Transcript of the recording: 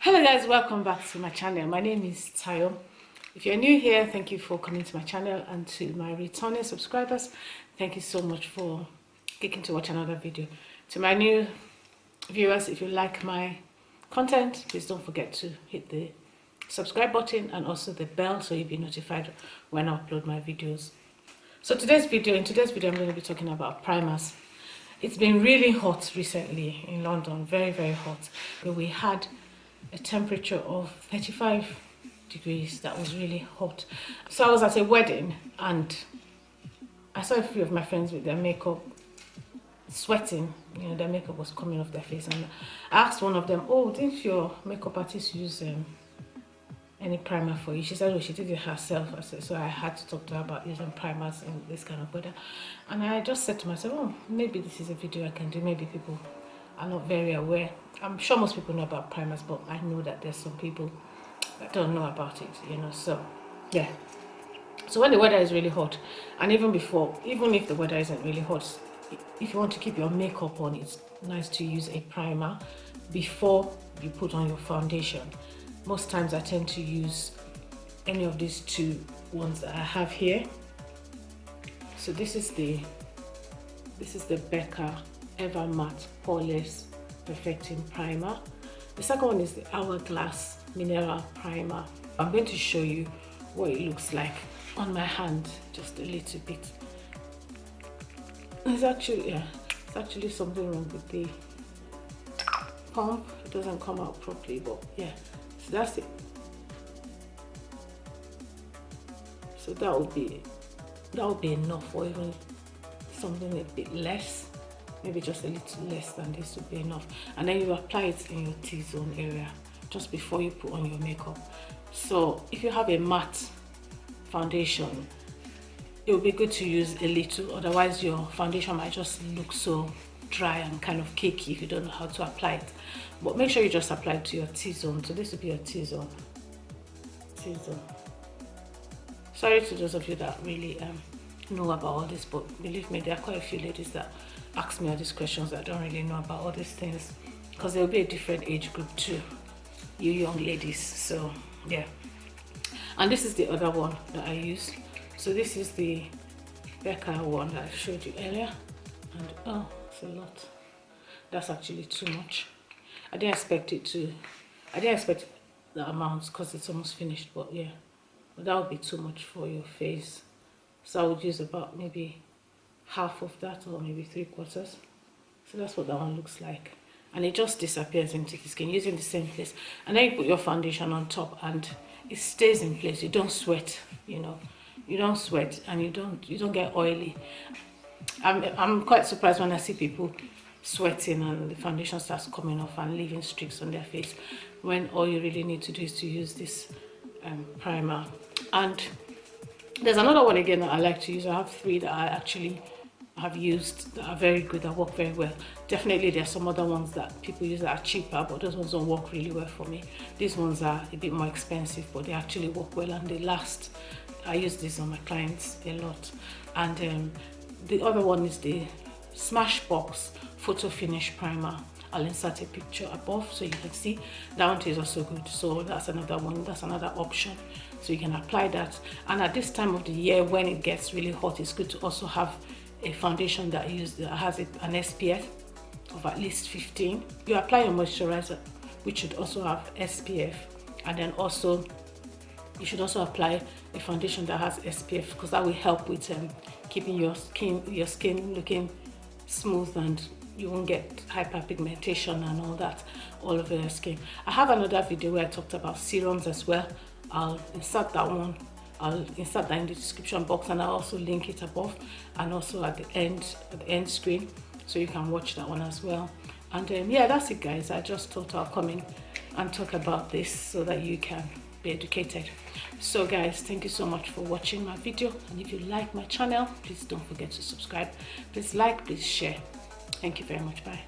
Hello guys, welcome back to my channel. My name is Tayo. If you're new here, thank you for coming to my channel, and to my returning subscribers, thank you so much for clicking to watch another video. To my new viewers, if you like my content, please don't forget to hit the subscribe button and also the bell so you'll be notified when I upload my videos. So in today's video I'm going to be talking about primers. It's been really hot recently in London, very hot. We had a temperature of 35 degrees. That was really hot. So I was at a wedding and I saw a few of my friends with their makeup sweating. You know, their makeup was coming off their face, and I asked one of them, "Oh, didn't your makeup artist use any primer for you?" She said, "Oh, she did it herself." I said, so I had to talk to her about using primers in this kind of weather. And I just said to myself, "Oh, maybe this is a video I can do. Maybe people are not very aware." I'm sure most people know about primers, but I know that there's some people that don't know about it, you know. So yeah, so when the weather is really hot, and even before, even if the weather isn't really hot, if you want to keep your makeup on, it's nice to use a primer before you put on your foundation. Most times I tend to use any of these two ones that I have here. So this is the Becca Ever Matte Poreless Perfecting Primer. The second one is the Hourglass Mineral Primer. I'm going to show you what it looks like on my hand just a little bit. It's actually something wrong with the pump. It doesn't come out properly, but yeah, so that's it. So that would be enough, or even something a bit less, maybe just a little less than this would be enough. And then you apply it in your T-zone area just before you put on your makeup. So if you have a matte foundation, it would be good to use a little, otherwise your foundation might just look so dry and kind of cakey if you don't know how to apply it. But make sure you just apply it to your T-zone. So this would be your T-zone. Sorry to those of you that really know about all this, but believe me, there are quite a few ladies that ask me all these questions that don't really know about all these things, because there will be a different age group too, you young ladies. So yeah, and this is the other one that I use. So this is the Becca one that I showed you earlier, and oh, it's a lot. That's actually too much. I didn't expect the amount because it's almost finished, but yeah, but that would be too much for your face. So I would use about maybe half of that, or maybe 3/4. So that's what that one looks like, and it just disappears into the skin using the same place. And then you put your foundation on top and it stays in place. You don't sweat, you know. You don't sweat, and you don't get oily. I'm quite surprised when I see people sweating and the foundation starts coming off and leaving streaks on their face, when all you really need to do is to use this primer. And there's another one again that I like to use. I have 3 that I actually have used that are very good, that work very well. Definitely there are some other ones that people use that are cheaper, but those ones don't work really well for me. These ones are a bit more expensive, but they actually work well and they last. I use this on my clients a lot. And the other one is the Smashbox Photofinish Primer. I'll insert a picture above so you can see. That one is also good. So that's another one, that's another option. So you can apply that. And at this time of the year, when it gets really hot, it's good to also have a foundation that has an SPF of at least 15. You apply your moisturizer, which should also have SPF, and then also you should also apply a foundation that has SPF, because that will help with keeping your skin looking smooth, and you won't get hyperpigmentation and all that all over your skin. I have another video where I talked about serums as well. I'll insert that one. I'll insert that in the description box, and I'll also link it above and also at the end screen, so you can watch that one as well. And yeah, that's it guys. I just thought I'll come in and talk about this so that you can be educated. So guys, thank you so much for watching my video, and if you like my channel, please don't forget to subscribe. Please like, please share. Thank you very much. Bye.